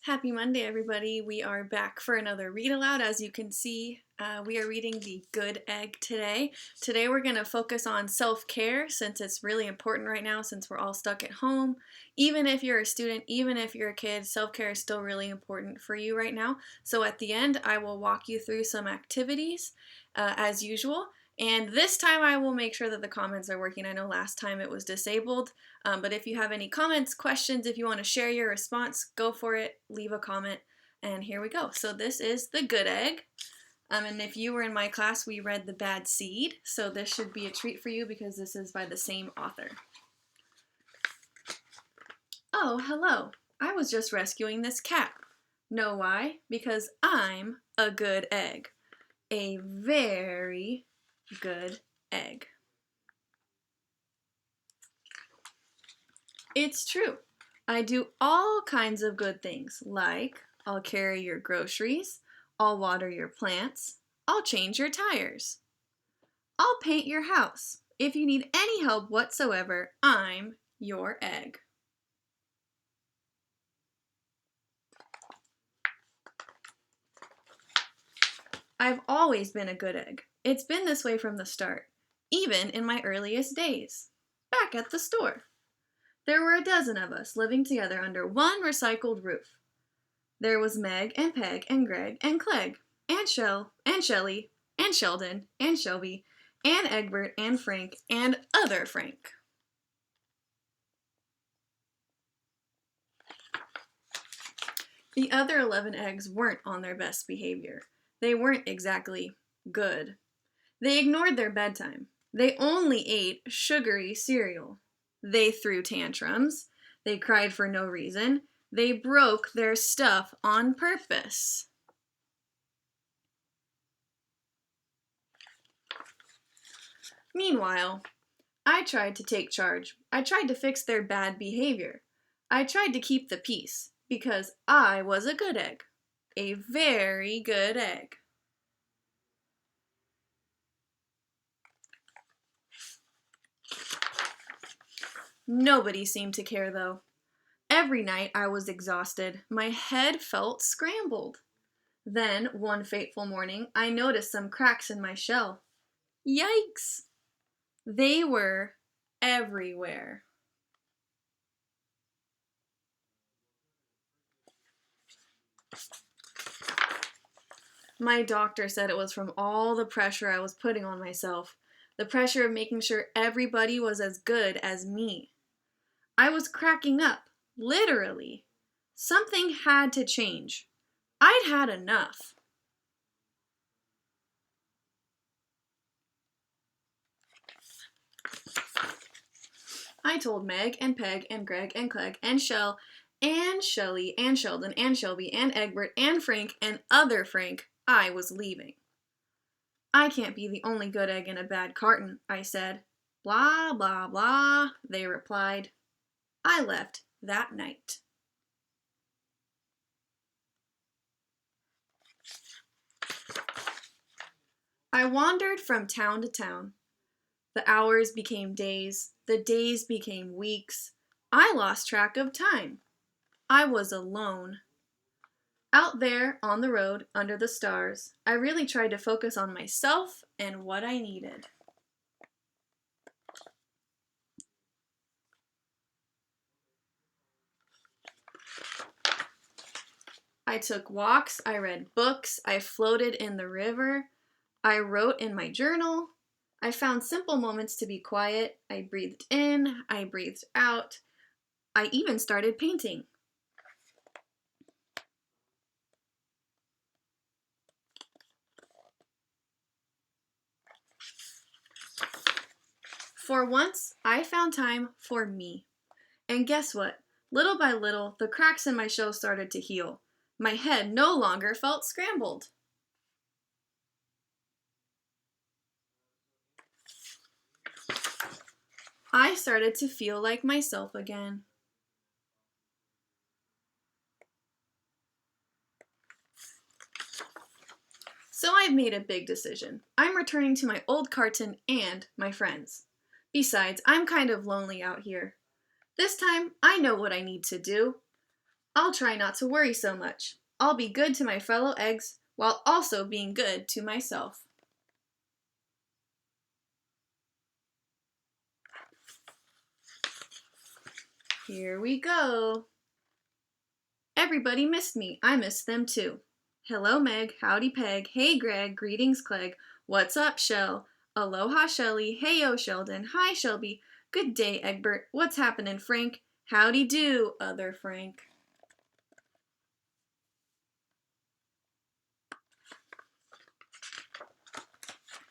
Happy Monday, everybody. We are back for another read aloud. As you can see, we are reading The Good Egg today. Today we're going to focus on self-care since it's really important right now since we're all stuck at home. Even if you're a student, even if you're a kid, self-care is still really important for you right now. So at the end, I will walk you through some activities as usual. And this time I will make sure that the comments are working. I know last time it was disabled, but if you have any comments, questions, if you want to share your response, go for it, leave a comment, and here we go. So this is The Good Egg, and if you were in my class, we read The Bad Seed, so this should be a treat for you because this is by the same author. Oh, hello. I was just rescuing this cat. Know why? Because I'm a good egg. A very good egg. It's true. I do all kinds of good things, like I'll carry your groceries, I'll water your plants, I'll change your tires, I'll paint your house. If you need any help whatsoever, I'm your egg. I've always been a good egg. It's been this way from the start, even in my earliest days, back at the store. There were a dozen of us living together under one recycled roof. There was Meg and Peg and Greg and Clegg and Shell and Shelley and Sheldon and Shelby and Egbert and Frank and other Frank. The other 11 eggs weren't on their best behavior. They weren't exactly good. They ignored their bedtime. They only ate sugary cereal. They threw tantrums. They cried for no reason. They broke their stuff on purpose. Meanwhile, I tried to take charge. I tried to fix their bad behavior. I tried to keep the peace because I was a good egg. A very good egg. Nobody seemed to care, though. Every night I was exhausted. My head felt scrambled. Then, one fateful morning, I noticed some cracks in my shell. Yikes! They were everywhere. My doctor said it was from all the pressure I was putting on myself. The pressure of making sure everybody was as good as me. I was cracking up, literally. Something had to change. I'd had enough. I told Meg and Peg and Greg and Clegg and Shell and Shelley and Sheldon and Shelby and Egbert and Frank and other Frank I was leaving. I can't be the only good egg in a bad carton, I said. Blah, blah, blah, they replied. I left that night. I wandered from town to town. The hours became days, the days became weeks. I lost track of time. I was alone. Out there on the road under the stars, I really tried to focus on myself and what I needed. I took walks, I read books, I floated in the river, I wrote in my journal. I found simple moments to be quiet. I breathed in, I breathed out. I even started painting. For once, I found time for me. And guess what? Little by little, the cracks in my shell started to heal. My head no longer felt scrambled. I started to feel like myself again. So I've made a big decision. I'm returning to my old carton and my friends. Besides, I'm kind of lonely out here. This time, I know what I need to do. I'll try not to worry so much. I'll be good to my fellow eggs while also being good to myself. Here we go. Everybody missed me. I missed them too. Hello, Meg. Howdy, Peg. Hey, Greg. Greetings, Clegg. What's up, Shell? Aloha, Shelly. Heyo, Sheldon. Hi, Shelby. Good day, Egbert. What's happening, Frank? Howdy do, other Frank.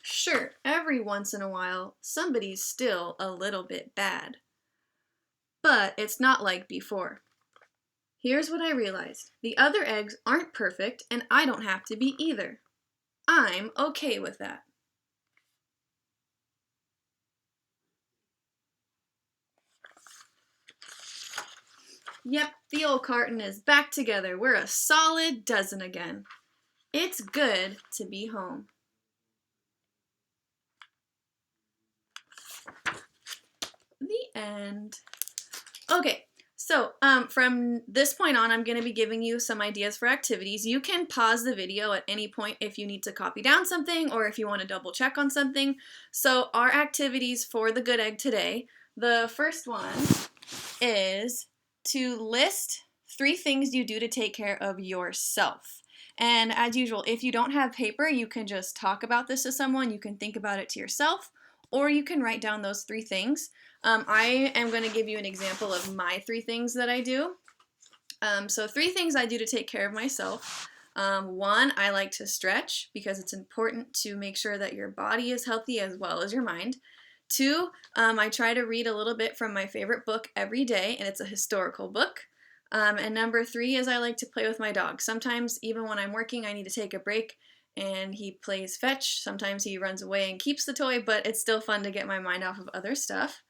Sure, every once in a while, somebody's still a little bit bad. But it's not like before. Here's what I realized. The other eggs aren't perfect, and I don't have to be either. I'm okay with that. Yep, the old carton is back together. We're a solid dozen again. It's good to be home. The end. Okay, so from this point on, I'm going to be giving you some ideas for activities. You can pause the video at any point if you need to copy down something or if you want to double check on something. So our activities for the good egg today, the first one is to list 3 things you do to take care of yourself. And as usual, if you don't have paper, you can just talk about this to someone. You can think about it to yourself, or you can write down those 3 things. I am going to give you an example of my 3 things that I do. So 3 things I do to take care of myself. 1, I like to stretch because it's important to make sure that your body is healthy as well as your mind. 2, I try to read a little bit from my favorite book every day, and it's a historical book. And number 3 is I like to play with my dog. Sometimes even when I'm working, I need to take a break, and he plays fetch. Sometimes he runs away and keeps the toy, but it's still fun to get my mind off of other stuff.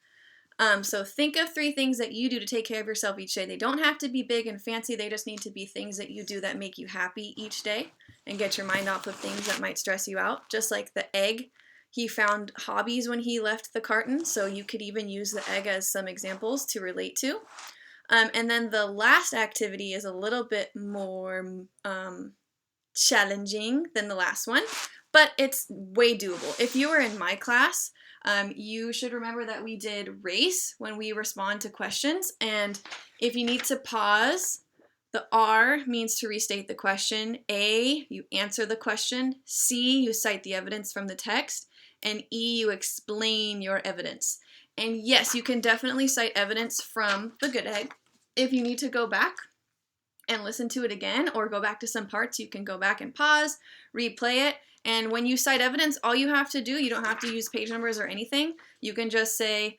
So think of 3 things that you do to take care of yourself each day. They don't have to be big and fancy. They just need to be things that you do that make you happy each day and get your mind off of things that might stress you out. Just like the egg, he found hobbies when he left the carton, so you could even use the egg as some examples to relate to. And then the last activity is a little bit more challenging than the last one, but it's way doable. If you were in my class, you should remember that we did race when we respond to questions, and if you need to pause, the R means to restate the question, A, you answer the question, C, you cite the evidence from the text, and E, you explain your evidence. And yes, you can definitely cite evidence from the good egg. If you need to go back and listen to it again or go back to some parts, you can go back and pause, replay it. And when you cite evidence, all you have to do, you don't have to use page numbers or anything. You can just say,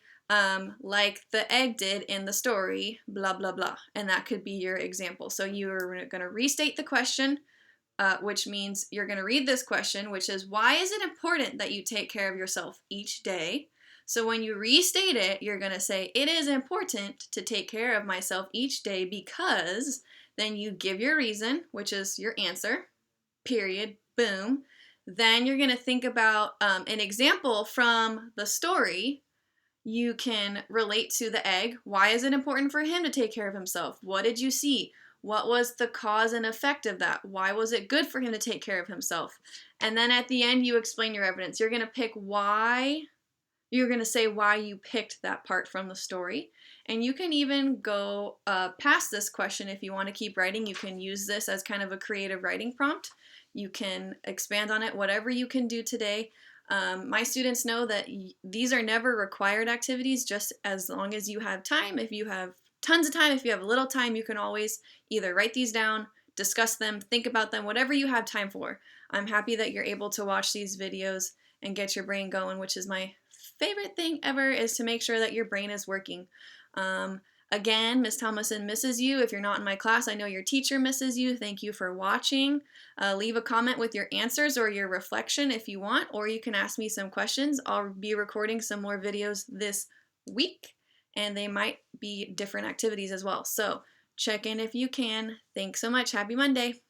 like the egg did in the story, blah, blah, blah. And that could be your example. So you're going to restate the question, which means you're going to read this question, which is, why is it important that you take care of yourself each day? So when you restate it, you're going to say, it is important to take care of myself each day because then you give your reason, which is your answer, period, boom. Then you're going to think about an example from the story. You can relate to the egg. Why is it important for him to take care of himself? What did you see? What was the cause and effect of that? Why was it good for him to take care of himself? And then at the end, you explain your evidence. You're going to pick why. You're going to say why you picked that part from the story. And you can even go past this question if you want to keep writing. You can use this as kind of a creative writing prompt. You can expand on it, whatever you can do today. My students know that these are never required activities, just as long as you have time. If you have tons of time, if you have a little time, you can always either write these down, discuss them, think about them, whatever you have time for. I'm happy that you're able to watch these videos and get your brain going, which is my favorite thing ever, is to make sure that your brain is working. Again, Miss Thomason misses you. If you're not in my class, I know your teacher misses you. Thank you for watching. Leave a comment with your answers or your reflection if you want, or you can ask me some questions. I'll be recording some more videos this week, and they might be different activities as well. So check in if you can. Thanks so much. Happy Monday.